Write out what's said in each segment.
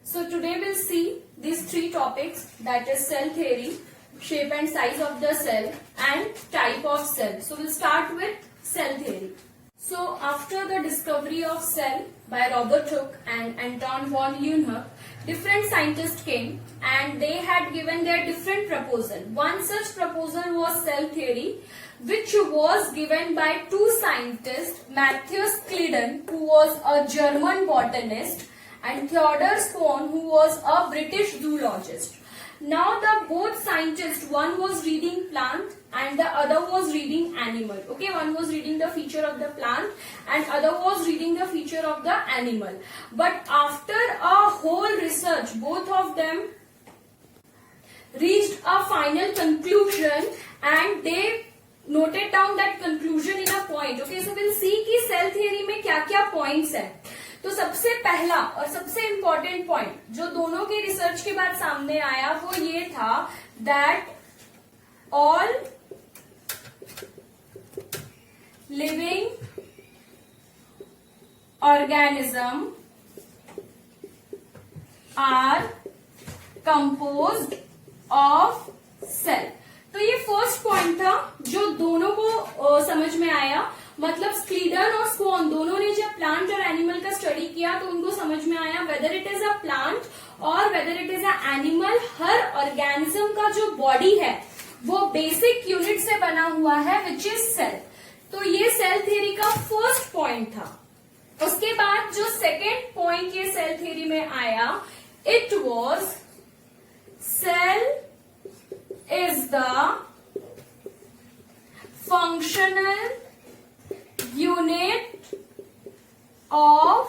So today we'll see these three topics, that is cell theory, shape and size of the cell and type of cell. So we'll start with cell theory. So after the discovery of cell by Robert Hooke and Anton von Leeuwenhoek, different scientists came and they had given their different proposal. One such proposal was cell theory, which was given by two scientists, Matthias Kleiden, who was a German botanist, and Theodor Schwann, who was a British zoologist. Now the both scientists, one was reading plant and the other was reading animal. Okay, one was reading the feature of the plant and other was reading the feature of the animal. But after a whole research, both of them reached a final conclusion and they noted down that conclusion in a point. Okay, so we'll see कि cell theory में क्या-क्या points हैं. तो सबसे पहला और सबसे important point जो दोनों के रिसर्च के बाद सामने आया वो ये था that all living organism are composed of cell. तो ये फर्स्ट पॉइंट था जो दोनों को समझ में आया. मतलब क्लीडन और स्क्वान दोनों ने जब प्लांट और एनिमल का स्टडी किया तो उनको समझ में आया whether it is a plant और whether it is a animal, हर ऑर्गेनिज्म का जो बॉडी है वो बेसिक यूनिट से बना हुआ है विच इज सेल. तो ये सेल थ्योरी का फर्स्ट पॉइंट था. उसके बाद जो सेकेंड पॉइंट ये सेल थ्योरी में आया, it was cell is the functional unit of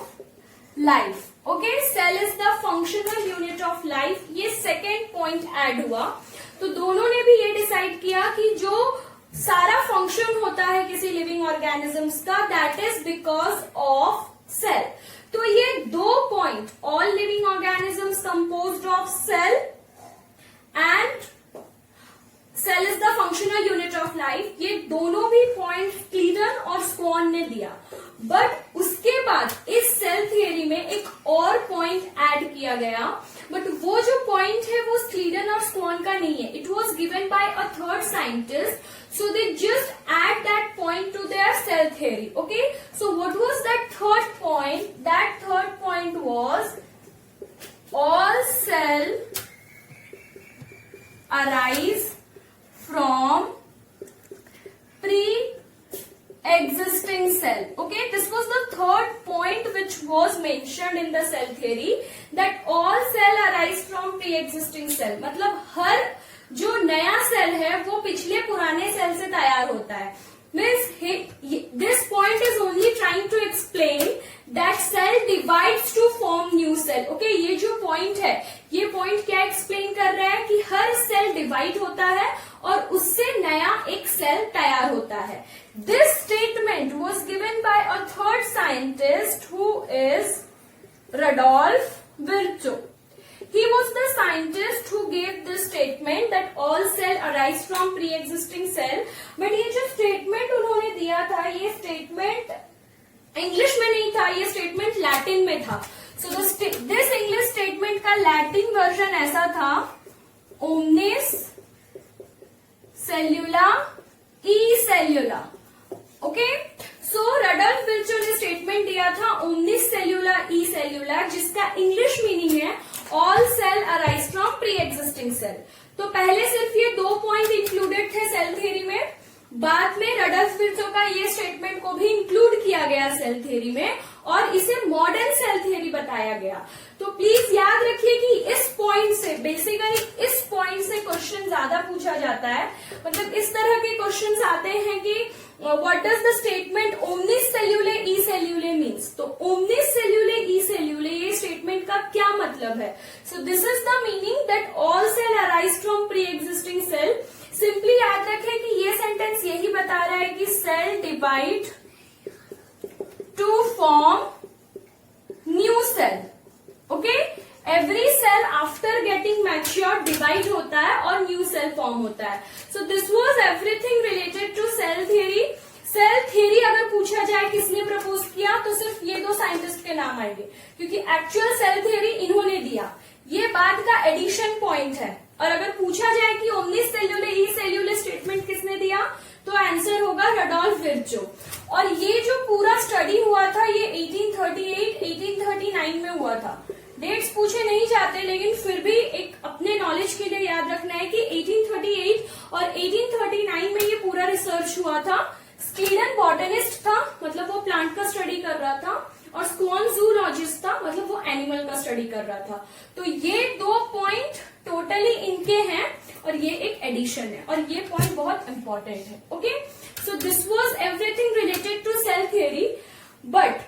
life. Okay, cell is the functional unit of life. ये second point add हुआ. तो दोनों ने भी ये डिसाइड किया कि जो सारा फंक्शन होता है किसी लिविंग ऑर्गेनिजम्स का, that is because of cell. तो ये दो point, all living organisms composed of cell and cell is the functional unit of life, ये दोनों भी पॉइंट क्लीडन और स्क्वान ने दिया. बट उसके बाद इस सेल थियरी में एक और पॉइंट ऐड किया गया, बट वो जो पॉइंट है वो क्लीडन और स्क्वान का नहीं है. It was given by a third scientist, so they just add that point to their cell theory. Okay, so what was that third point? That third point was all cell arise from pre-existing cell. Okay, this was the third point which was mentioned in the cell theory, that all cell arise from pre-existing cell. मतलब हर जो नया cell है वो पिछले पुराने cell से तैयार होता है. Means this point is only trying to explain that cell divides to form new cell. Okay, ये जो point है, ये point क्या explain कर रहा है कि हर सेल डिवाइड होता है और उससे नया एक सेल तैयार होता है. This statement was given by a third scientist who is Rudolf Virchow. He was the scientist who gave this statement that all cell arise from pre-existing cell. But ये जो statement उन्होंने दिया था, ये statement इंग्लिश में नहीं था, ये statement लैटिन में था. So this English statement का लैटिन वर्जन ऐसा था, omnis cellula e cellula. Okay, so Rudolf Virchow ने स्टेटमेंट दिया था omnis cellula e cellula, जिसका इंग्लिश मीनिंग है all cell arise from pre existing cell. तो पहले सिर्फ ये दो पॉइंट इंक्लूडेड थे सेल थ्योरी में, बाद में रडल्फ विर्चो का ये स्टेटमेंट को भी इंक्लूड किया गया सेल थ्योरी में और इसे मॉडर्न सेल थ्योरी बताया गया. तो प्लीज याद रखिए कि इस पॉइंट से, बेसिकली इस पॉइंट से क्वेश्चन ज्यादा पूछा जाता है. मतलब इस तरह के क्वेश्चन आते हैं कि what does the statement omnis cellula e cellula means. तो ओमनिस सेल्यूले ई सेल्यूले ये स्टेटमेंट का क्या मतलब है? So this is the meaning that all cell arise from pre existing cell. Simply याद रखें कि ये सेंटेंस यही बता रहा है कि cell divide to form new cell. Okay, every cell after getting mature divide होता है और न्यू सेल फॉर्म होता है. So this was everything related to cell theory. Cell theory अगर पूछा जाए किसने प्रपोज किया तो सिर्फ ये दो साइंटिस्ट उसके नाम आएंगे, क्योंकि एक्चुअल सेल थ्योरी इन्होंने दिया, ये बाद का एडिशन पॉइंट है। और अगर पूछा जाए कि ओमनिस सेल्यूलर ई सेल्यूलर स्टेटमेंट किसने दिया, तो आंसर होगा रडोल्फ विर्चो। और ये जो पूरा स्टडी हुआ था ये 1838 1839 में हुआ था। डेट्स पूछे नहीं जाते, लेकिन फिर भी एक अपने नॉलेज के लिए याद रखना है कि 1838 और 1839 में ये पूरा रिसर्च हुआ था। स्कीनन बॉटनिस्ट था, मतलब वो प्लांट का स्टडी कर रहा था, और स्क्वान जूलॉजिस्ट था, मतलब वो एनिमल का स्टडी कर रहा था। तो ये 2 पॉइंट टोटली इनके हैं और ये एक एडिशन है, और ये पॉइंट बहुत इंपॉर्टेंट है। Okay, so this was everything related to cell theory. But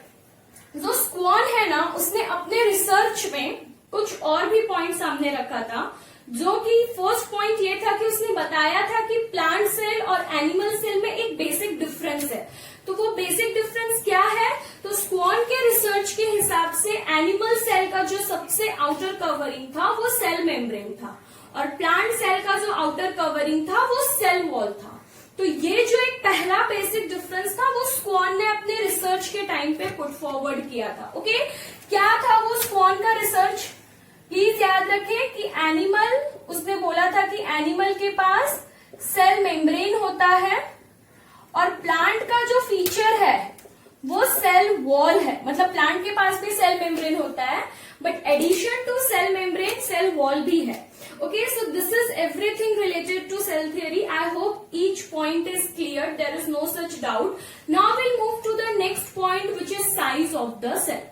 जो स्क्वान है ना, उसने अपने रिसर्च में कुछ और भी पॉइंट सामने रखा था, जो कि फर्स्ट पॉइंट ये था कि उसने बताया था कि प्लांट सेल और एनिमल सेल में एक बेसिक डिफरेंस है। तो वो बेसिक डिफरेंस क्या है, तो स्क्वान के रिसर्च के हिसाब से एनिमल सेल का जो सबसे आउटर कवरिंग था वो सेल मेम्ब्रेन था, और प्लांट सेल का जो आउटर कवरिंग था वो सेल वॉल था। तो ये जो एक पहला बेसिक डिफरेंस था वो स्क्वान ने अपने रिसर्च के टाइम पे पुट फॉरवर्ड किया था। ओके, क्या था वो स्क्वान का रिसर्च, प्लीज याद रखें कि एनिमल, उसने बोला था कि एनिमल के पास सेल मेम्ब्रेन होता है, और प्लांट का जो फीचर है वो सेल वॉल है, मतलब प्लांट के पास भी सेल मेम्ब्रेन होता है, but addition to cell membrane cell wall भी है। Okay, so this is everything related to cell theory. I hope each point is clear. There is no such doubt. Now we'll move to the next point, which is size of the cell.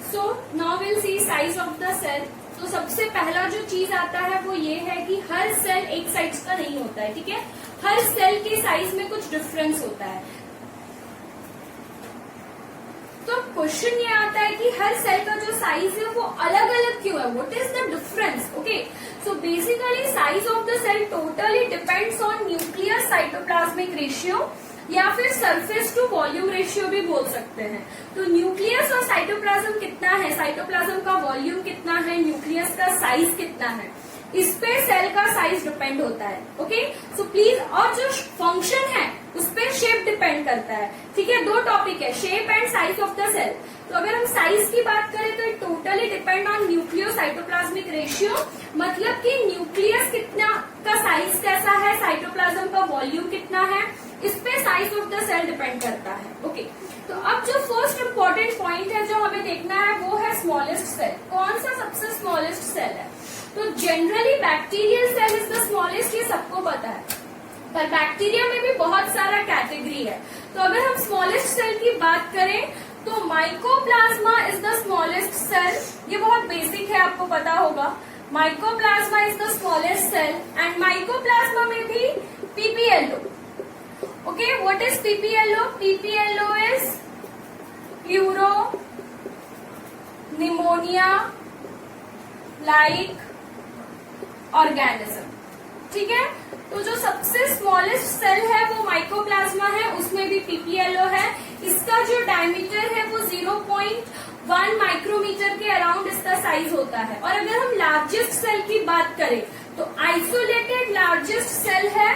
So now we'll see size of the cell. तो सबसे पहला जो चीज आता है वो ये है कि हर सेल एक साइज का नहीं होता है, ठीक है। हर सेल के साइज में कुछ डिफरेंस होता है। तो क्वेश्चन ये आता है कि हर सेल का जो साइज है वो अलग अलग क्यों है, what is the difference. Okay, so basically size of the cell totally depends on nuclear cytoplasmic ratio, या फिर सरफेस टू वॉल्यूम रेशियो भी बोल सकते हैं। तो न्यूक्लियस और साइटोप्लाज्म कितना है, साइटोप्लाज्म का वॉल्यूम कितना है, न्यूक्लियस का साइज कितना है, इस पे सेल का साइज डिपेंड होता है। ओके, सो प्लीज, और जो फंक्शन है उस पे शेप डिपेंड करता है, ठीक है। 2 टॉपिक है, shape and size of the cell. तो अगर हम साइज की बात करें तो it totally depend on nucleo cytoplasmic ratio, मतलब कि न्यूक्लियस कितना का साइज कैसा है, साइटोप्लाज्म का वॉल्यूम कितना है, इस पे size of the cell depend करता है। ओके, तो अब जो फर्स्ट इंपॉर्टेंट पॉइंट है जो हमें देखना है वो है स्मॉलेस्ट सेल। कौन सा सबसे स्मॉलेस्ट सेल है, तो generally bacterial cell is the smallest, ये सबको पता है, पर बैक्टीरिया में भी बहुत सारा कैटेगरी है। तो अगर हम स्मॉलेस्ट सेल की बात करें तो mycoplasma is the smallest cell, ये बहुत बेसिक है, आपको पता होगा। Mycoplasma is the smallest cell, and mycoplasma में भी PPLO. Okay, what is PPLO, PPLO is pleuro pneumonia like organism, ठीक है। तो जो सबसे स्मॉलेस्ट सेल है वो माइकोप्लाज्मा है, उसमें भी पीपीएलओ है। इसका जो डायमीटर है वो 0.1 माइक्रोमीटर के अराउंड इसका साइज होता है। और अगर हम लार्जेस्ट सेल की बात करें तो आइसोलेटेड लार्जेस्ट सेल है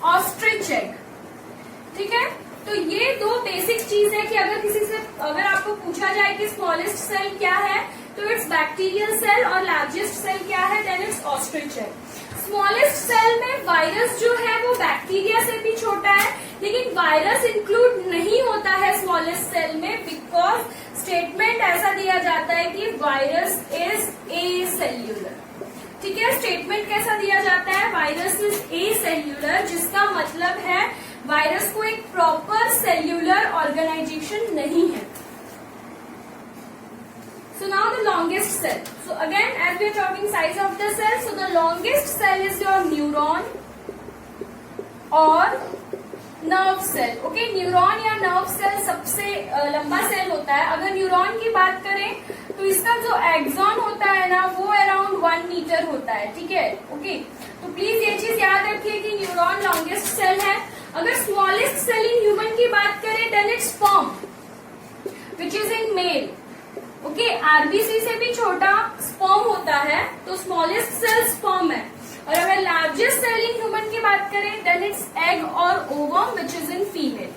ऑस्ट्रिच एग, ठीक है। तो ये 2 बेसिक चीज है कि अगर आपको पूछा जाए कि स्मॉलेस्ट सेल क्या है तो इट्स बैक्टीरियल सेल, और लार्जेस्ट सेल क्या है, then it's ostrich egg. Smallest cell में वायरस जो है वो बैक्टीरिया से भी छोटा है, लेकिन वायरस इंक्लूड नहीं होता है स्मॉलेस्ट सेल में, बिकॉज स्टेटमेंट ऐसा दिया जाता है कि वायरस इज ए सेल्यूलर, ठीक है। स्टेटमेंट कैसा दिया जाता है, वायरस इज ए सेल्यूलर, जिसका मतलब है वायरस को एक प्रॉपर सेल्यूलर ऑर्गेनाइजेशन नहीं है। So now the longest cell. So again, as we are talking size of the cell, so the longest cell is your neuron or nerve cell. Okay, neuron या nerve cell सबसे लंबा cell होता है। अगर neuron की बात करें तो इसका जो एक्सॉन होता है ना वो अराउंड 1 मीटर होता है, ठीक है। ओके, तो प्लीज ये चीज याद रखिए कि न्यूरॉन लॉन्गेस्ट सेल है। अगर स्मॉलेस्ट सेल इन ह्यूमन की बात करें then it's sperm which is in male. Okay, RBC से भी छोटा स्पर्म होता है, तो स्मॉलेस्ट सेल स्पर्म है। और अगर लार्जेस्ट सेल इन ह्यूमन की बात करें देन इट्स एग और ovum which is in female.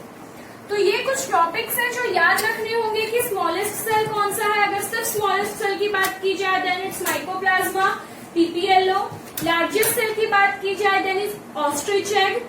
तो तो ये कुछ टॉपिक्स हैं जो याद रखने होंगे कि स्मॉलेस्ट सेल कौन सा है। अगर सिर्फ स्मॉलेस्ट सेल की बात की जाए then it's mycoplasma PPLO. Largest cell की बात की जाए then it's ostrich egg.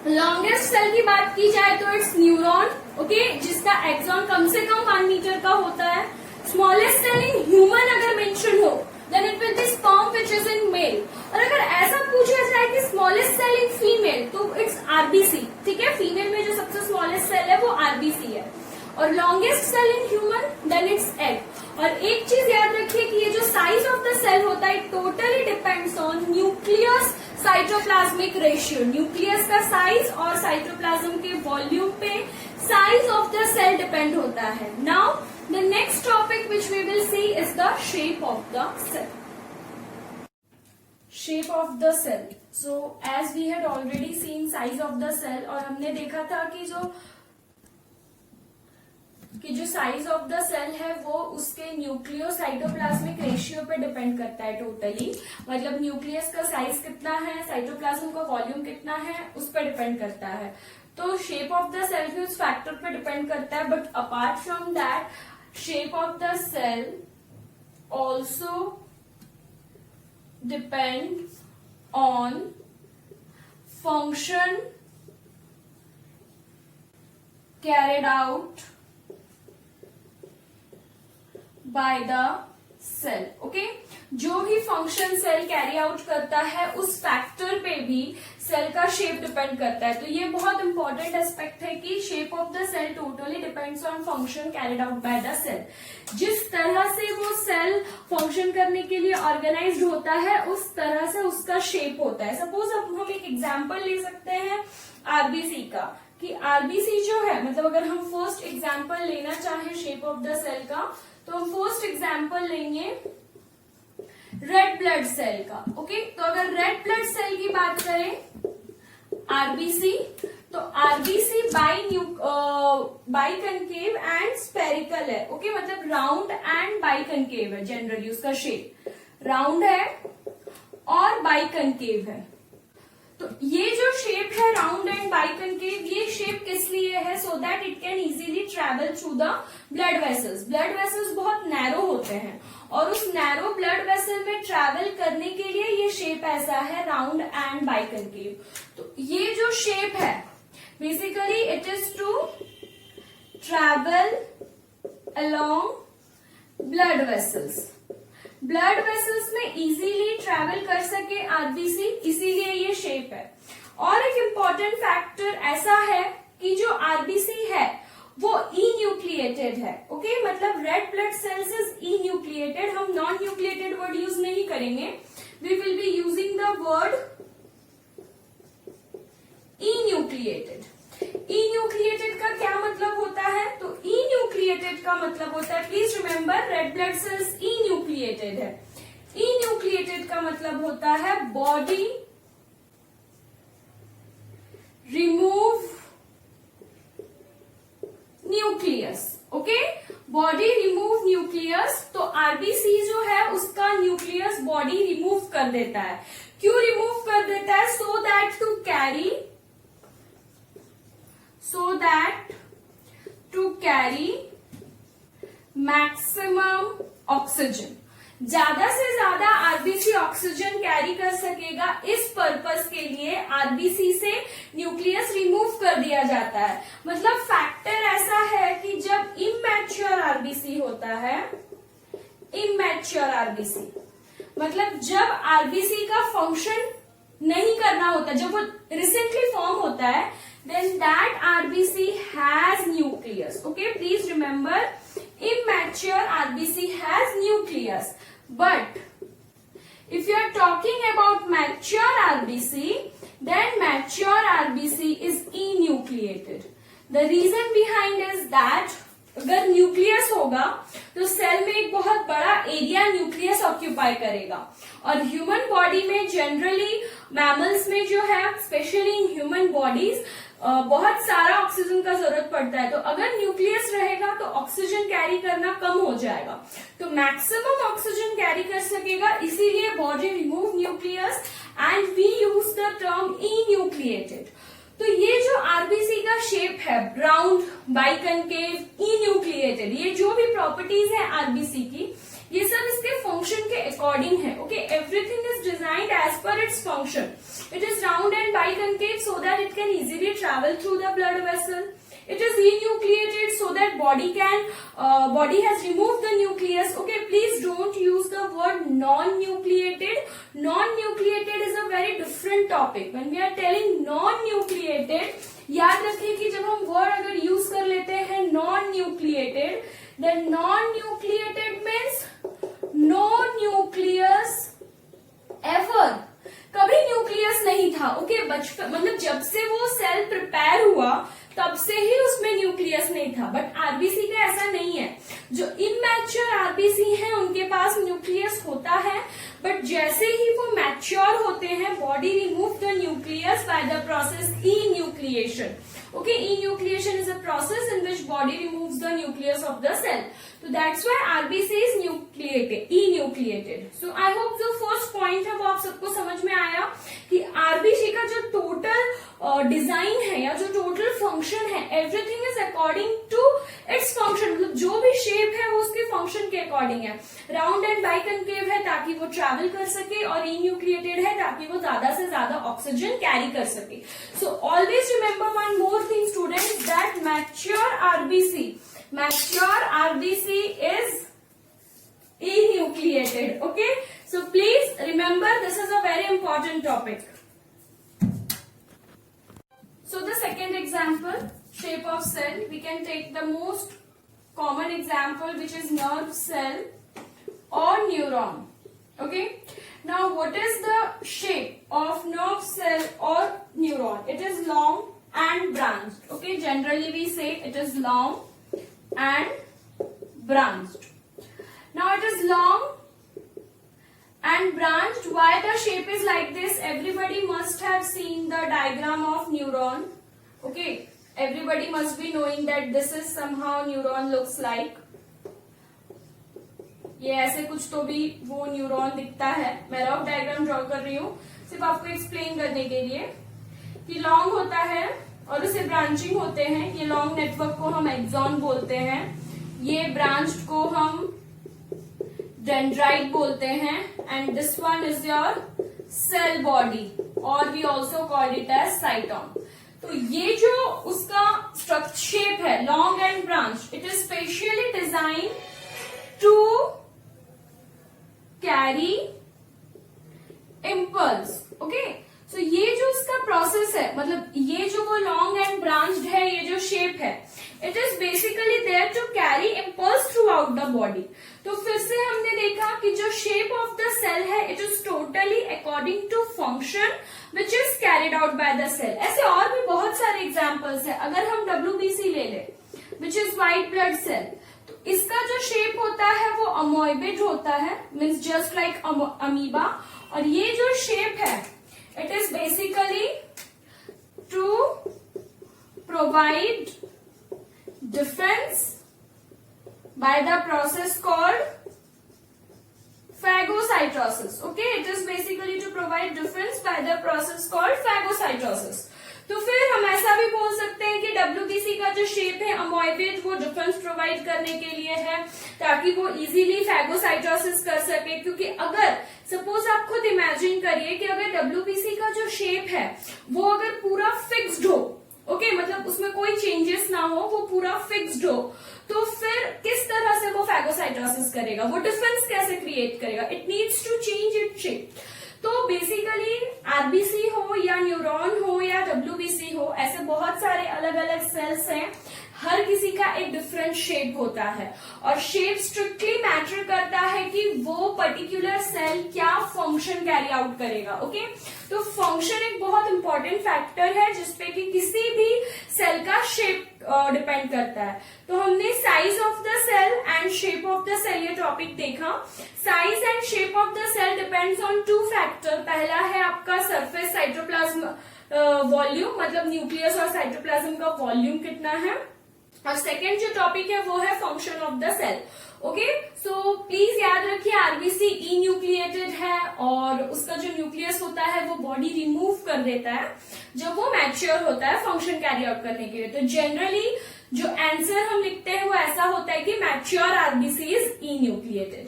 Longest cell की बात की जाए तो इट्स न्यूरॉन, ओके, जिसका एक्सॉन कम से कम 1 मीटर का होता है। स्मॉलेस्ट सेल इन ह्यूमन अगर मेंशन हो then it will be sperm which is in male. और अगर ऐसा पूछा जाए कि स्मॉलेस्ट सेल इन फीमेल तो इट्स आरबीसी, ठीक है। फीमेल में जो सबसे स्मॉलेस्ट सेल है वो आरबीसी है। और longest cell in human then it's egg. और एक चीज याद रखिए कि ये जो साइज ऑफ द सेल होता है it totally depends on nucleus cytoplasmic ratio. Nucleus का साइज और साइटोप्लाज्म के वॉल्यूम पे size of the cell depend होता है। Now the next topic which we will see is the shape of the cell. Shape of the cell, so as we had already seen size of the cell, और हमने देखा था कि जो size of the cell है वो उसके nucleocytoplasmic ratio पे डिपेंड करता है टोटली। मतलब न्यूक्लियस का साइज कितना है, साइटोप्लाज्म का वॉल्यूम कितना है, उस पर डिपेंड करता है। तो शेप ऑफ द सेल भी उस फैक्टर पे डिपेंड करता है। But apart from that shape of the cell also depends on function carried out by the cell, okay? जो भी फंक्शन सेल कैरी आउट करता है उस फैक्टर पे भी सेल का शेप डिपेंड करता है। तो ये बहुत इंपॉर्टेंट एस्पेक्ट है कि shape of the cell totally depends on function carried out by the cell. जिस तरह से वो सेल फंक्शन करने के लिए ऑर्गेनाइज्ड होता है उस तरह से उसका शेप होता है। सपोज अब हम एक एग्जांपल ले सकते हैं आरबीसी का, कि आरबीसी जो है, मतलब अगर हम फर्स्ट एग्जांपल लेना चाहें शेप ऑफ द सेल का तो हम फर्स्ट एग्जांपल लेंगे रेड ब्लड सेल का, ओके। तो अगर रेड ब्लड सेल की बात करें आरबीसी, तो RBC by concave and spherical है, ओके। मतलब राउंड एंड बाई कनकेव है, जनरली उसका शेप राउंड है और बाई कनकेव है। तो ये जो शेप है राउंड एंड बाई कनकेव, ये शेप किस लिए है? So that it can easily travel through the blood vessels. Blood vessels बहुत नैरो होते हैं और उस नैरो ब्लड वेसल में ट्रेवल करने के लिए ये शेप ऐसा है राउंड एंड बाई कनकेव। तो ये जो शेप है basically it is to travel along blood vessels. Blood vessels में इजीली ट्रेवल कर सके आरबीसी, इसीलिए ये शेप है। और एक इम्पॉर्टेंट फैक्टर ऐसा है कि जो आरबीसी है वो ई न्यूक्लिएटेड है, ओके। मतलब red blood cells is enucleated. हम नॉन न्यूक्लिएटेड वर्ड यूज नहीं करेंगे, we will be using the word enucleated. Enucleated का क्या मतलब होता है? तो ई न्यूक्लिएटेड का मतलब होता है, please remember, red blood sales E nucleated है। ई न्यूक्लिएटेड का मतलब होता है body remove nucleus, okay. Body remove nucleus. तो आरबीसी जो है उसका न्यूक्लियस बॉडी रिमूव कर देता है। क्यों रिमूव कर देता है? So that to carry maximum oxygen. ज्यादा से ज्यादा आरबीसी ऑक्सीजन कैरी कर सकेगा, इस पर्पस के लिए आरबीसी से न्यूक्लियस रिमूव कर दिया जाता है। मतलब फैक्टर ऐसा है कि जब इमैच्योर आरबीसी होता है, इमैच्योर आरबीसी मतलब जब आरबीसी का फंक्शन नहीं करना होता, जब वो रिसेंटली फॉर्म होता है, then that RBC has nucleus. Okay, please remember, immature RBC has nucleus. But if you are talking about mature RBC, then mature RBC is enucleated. The reason behind is that अगर nucleus होगा तो cell में एक बहुत बड़ा area nucleus occupy करेगा। और human body में जनरली, मैमल्स में जो है, स्पेशली इन ह्यूमन बॉडीज, बहुत सारा ऑक्सीजन का जरूरत पड़ता है। तो अगर न्यूक्लियस रहेगा तो ऑक्सीजन कैरी करना कम हो जाएगा, तो मैक्सिमम ऑक्सीजन कैरी कर सकेगा, इसीलिए body remove nucleus and we use the term enucleated. तो ये जो आरबीसी का शेप है राउंड बाइकनकेव, ई न्यूक्लिएटेड, ये जो भी प्रॉपर्टीज है आरबीसी की, ये सब इसके फंक्शन के अकॉर्डिंग है. Okay, everything is designed as per its function. It is round and biconcave so that it can easily travel through the blood vessel. It is enucleated so that body has removed the nucleus. Okay, please don't use the word non-nucleated. Non-nucleated is a very different topic. When we are telling non-nucleated, याद रखिए कि जब हम word अगर use कर लेते हैं non-nucleated, then non-nucleated means no nucleus ever. कभी न्यूक्लियस नहीं था. ओके, बचपन मतलब जब से वो सेल प्रिपेयर हुआ तब से ही उसमें न्यूक्लियस नहीं था. बट आरबीसी का ऐसा नहीं है. जो इमैच्योर आरबीसी हैं उनके पास न्यूक्लियस होता है, बट जैसे ही वो मैच्योर होते हैं body remove the nucleus by the process E nucleation. Okay, enucleation is a process in which body removes the nucleus of the cell. So that's why RBC is nucleated, enucleated. So I hope जो first point है वो आप सबको समझ में आया कि RBC का जो total डिजाइन है या जो टोटल फंक्शन है, everything is according to its function. मतलब जो भी शेप है वो उसके फंक्शन के अकॉर्डिंग है. राउंड एंड बाइकनकेव है ताकि वो ट्रैवल कर सके, और इन्यूक्लिएटेड है ताकि वो ज्यादा से ज्यादा ऑक्सीजन कैरी कर सके. So always remember one more thing students, that mature RBC is enucleated. Okay, so please remember this is a very important topic. So the second example, shape of cell, we can take the most common example which is nerve cell or neuron. Okay, now what is the shape of nerve cell or neuron? It is long and branched. Okay, generally we say it is long and branched. Now it is long and branched. Why the shape is like this? Everybody must have seen the diagram of neuron. Okay, everybody must be knowing that this is somehow neuron looks like. ये ऐसे कुछ तो भी वो neuron दिखता है. मैं rough diagram draw कर रही हूँ सिर्फ आपको एक्सप्लेन करने के लिए कि लॉन्ग होता है और उसे ब्रांचिंग होते हैं. ये लॉन्ग नेटवर्क को हम एक्सॉन बोलते हैं, ये ब्रांच्ड को हम डेंड्राइट बोलते हैं, and this one is your cell body, और we also call it as cyton. तो ये जो उसका स्ट्रक्चर शेप है long and branch, it is specially design to carry impulse. Okay, so ये जो इसका प्रोसेस है, मतलब ये जो वो लॉन्ग एंड ब्रांच्ड है, ये जो शेप है, it is basically there to carry impulse throughout the body. तो फिर से हमने देखा कि जो शेप ऑफ द सेल है, it is totally according to function which is carried out by the cell. ऐसे और भी बहुत सारे एग्जाम्पल्स है. अगर हम WBC ले ले, which is white blood cell, तो इसका जो शेप होता है वो अमोइबिड होता है, मीन्स जस्ट लाइक अमीबा. और ये जो शेप है, it is basically to provide defence by the process called phagocytosis. Okay, it is basically to provide defense by the process called phagocytosis. तो फिर हम ऐसा भी बोल सकते हैं कि WBC का जो शेप है अमोइबिड, वो डिफेंस प्रोवाइड करने के लिए है ताकि वो इजीली फैगोसाइटोसिस कर सके. क्योंकि अगर सपोज आप खुद इमेजिन करिए कि अगर WBC का जो शेप है वो अगर पूरा फिक्स्ड हो, ओके, मतलब उसमें कोई चेंजेस ना हो, वो पूरा फिक्स्ड हो, तो फिर किस तरह से वो फैगोसाइटोसिस करेगा, वो डिफेंस कैसे क्रिएट करेगा? It needs to change it shape. तो बेसिकली आरबीसी हो या न्यूरॉन हो या WBC हो, ऐसे बहुत सारे अलग अलग सेल्स हैं, हर किसी का एक डिफरेंट शेप होता है, और शेप स्ट्रिक्टली मैटर करता है कि वो पर्टिकुलर सेल क्या फंक्शन कैरी आउट करेगा. ओके, तो फंक्शन एक बहुत इंपॉर्टेंट फैक्टर है जिसपे कि किसी भी सेल का शेप डिपेंड करता है. तो हमने size of the cell and shape of the cell ये टॉपिक देखा. Size and shape of the cell depends on two factor. पहला है आपका सरफेस साइटोप्लाज्म वॉल्यूम, मतलब न्यूक्लियस और साइटोप्लाज्म का वॉल्यूम कितना है, और सेकेंड जो टॉपिक है वो है function of the cell. Okay, so please याद रखिए आरबीसी ई न्यूक्लिएटेड है और उसका जो न्यूक्लियस होता है वो बॉडी रिमूव कर देता है जब वो मैच्योर होता है फंक्शन कैरी आउट करने के लिए. तो जनरली जो आंसर हम लिखते हैं वो ऐसा होता है कि मैच्योर आरबीसी इज इन्यूक्लिएटेड।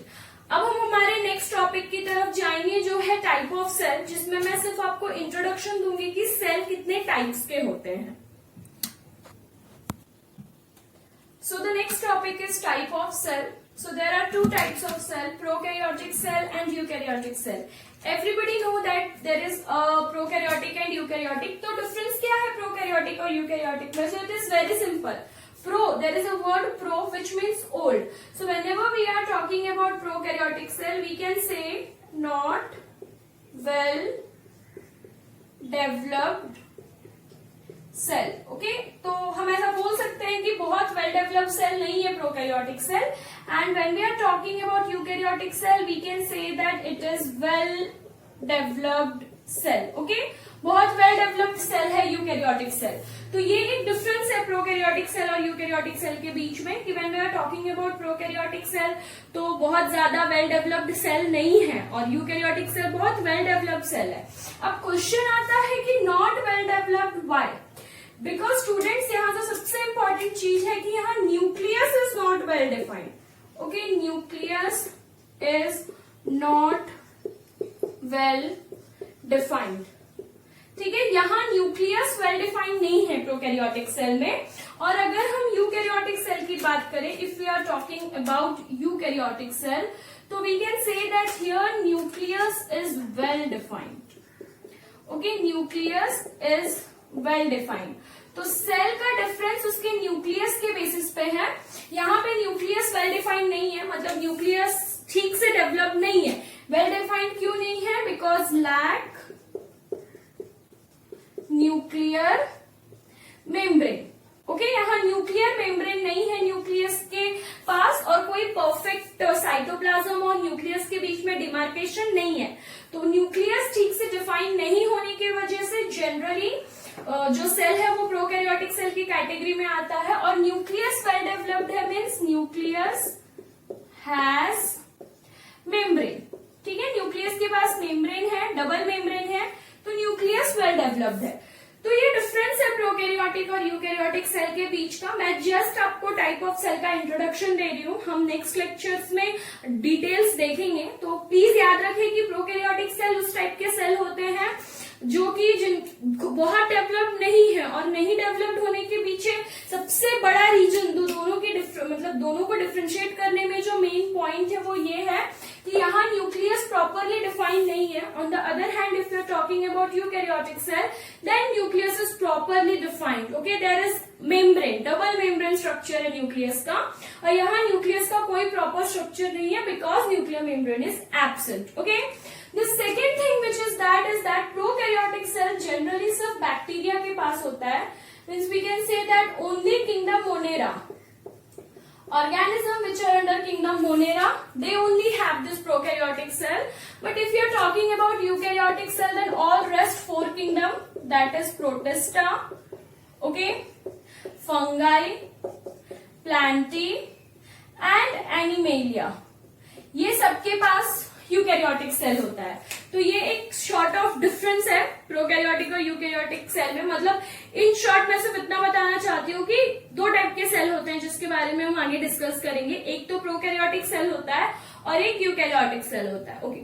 अब हम हमारे नेक्स्ट टॉपिक की तरफ जाएंगे जो है टाइप ऑफ सेल, जिसमें मैं सिर्फ आपको इंट्रोडक्शन दूंगी कि सेल कितने टाइप्स के होते हैं। So the next topic is type of cell. So there are two types of cell, prokaryotic cell and eukaryotic cell. Everybody know that there is a prokaryotic and eukaryotic. तो difference क्या है prokaryotic और eukaryotic में? So it is very simple. Pro, there is a word pro which means old. So whenever we are talking about prokaryotic cell, we can say not well developed cell. Okay, तो हम ऐसा बोल सकते हैं कि बहुत well developed cell नहीं है prokaryotic cell. And when we are talking about eukaryotic cell we can say that it is well developed cell. Okay, बहुत वेल डेवलप्ड सेल है यूकैरियोटिक सेल। तो ये एक डिफरेंस है प्रोकैरियोटिक सेल और eukaryotic cell के बीच में कि when we are talking about prokaryotic cell तो बहुत ज्यादा वेल डेवलप्ड सेल नहीं है और यूकैरियोटिक सेल बहुत वेल डेवलप्ड सेल है। अब क्वेश्चन आता है कि not well developed why? Because students यहाँ से सबसे इंपॉर्टेंट चीज है कि यहाँ nucleus is not well defined. Okay, nucleus is not well defined. ठीक है, यहाँ न्यूक्लियस वेल डिफाइंड नहीं है प्रोकैरियोटिक सेल में। और अगर हम यूकैरियोटिक सेल की बात करें, if we are talking about eukaryotic cell, तो we can say that here nucleus is well defined. Okay, nucleus is well defined. तो सेल का डिफरेंस उसके न्यूक्लियस के बेसिस पे है। यहाँ पे न्यूक्लियस वेल डिफाइंड नहीं है, मतलब न्यूक्लियस ठीक से डेवलप नहीं है। वेल डिफाइंड क्यों नहीं है? Because lack nuclear membrane. Okay, यहाँ न्यूक्लियर मेम्ब्रेन नहीं है न्यूक्लियस के पास और कोई परफेक्ट साइटोप्लाज्म और न्यूक्लियस के बीच में डिमार्केशन नहीं है। तो न्यूक्लियस ठीक से डिफाइन नहीं होने की वजह से जनरली जो सेल है वो प्रोकैरियोटिक सेल की कैटेगरी में आता है। और न्यूक्लियस वेल डेवलप्ड है मीन्स न्यूक्लियस हैज मेम्ब्रेन। ठीक है, न्यूक्लियस के पास मेम्ब्रेन है, डबल मेम्ब्रेन है, तो न्यूक्लियस वेल डेवलप्ड है। तो ये डिफरेंस है प्रोकैरियोटिक और यूकैरियोटिक सेल के बीच का। मैं जस्ट आपको टाइप ऑफ सेल का इंट्रोडक्शन दे रही हूँ, हम नेक्स्ट लेक्चर्स में डिटेल्स देखेंगे। तो प्लीज याद रखें कि प्रोकैरियोटिक सेल उस टाइप के सेल होते हैं जो कि बहुत डेवलप्ड नहीं है, और नहीं डेवलप्ड होने के पीछे सबसे बड़ा रीजन दोनों के मतलब दोनों को डिफरेंशिएट करने में जो मेन पॉइंट है वो ये है कि यहाँ न्यूक्लियस प्रॉपरली डिफाइंड नहीं है। On the other hand if you are talking about eukaryotic cell then nucleus is properly defined. Okay, there is membrane, double membrane structure है न्यूक्लियस का, और यहाँ न्यूक्लियस का कोई प्रॉपर स्ट्रक्चर नहीं है because nuclear membrane is absent. Okay, The second thing which is that prokaryotic cell generally सिर्फ bacteria के पास होता है। Means we can say that only kingdom Monera, organism which are under kingdom Monera, they only have this prokaryotic cell. But if you are talking about eukaryotic cell, then all rest four kingdom, that is Protista, okay, fungi, plantae and Animalia, ये सबके पास eukaryotic cell होता है। तो ये एक short of difference है prokaryotic और eukaryotic cell में। मतलब इन शॉर्ट में सिर्फ इतना बताना चाहती हूँ कि दो टाइप के सेल होते हैं जिसके बारे में हम आगे डिस्कस करेंगे। एक तो प्रोकैरियोटिक सेल होता है और एक यूकैरियोटिक सेल होता है। ओके,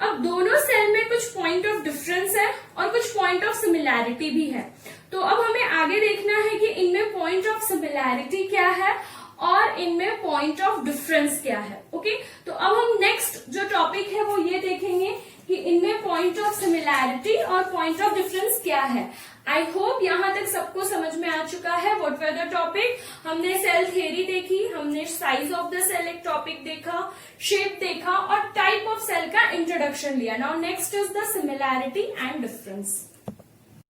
अब दोनों सेल में कुछ पॉइंट ऑफ डिफरेंस है और कुछ पॉइंट ऑफ सिमिलैरिटी भी है। तो अब हमें आगे देखना है कि इनमें पॉइंट ऑफ सिमिलैरिटी क्या है और इनमें पॉइंट ऑफ डिफरेंस क्या है। ओके, तो अब हम नेक्स्ट जो टॉपिक है वो ये देखेंगे कि इनमें पॉइंट ऑफ सिमिलैरिटी और पॉइंट ऑफ डिफरेंस क्या है। आई होप यहां तक सबको समझ में आ चुका है। What were the topic? हमने सेल थ्योरी देखी, हमने साइज ऑफ द सेल एक टॉपिक देखा, शेप देखा और टाइप ऑफ सेल का इंट्रोडक्शन लिया। Now next is the similarity and difference.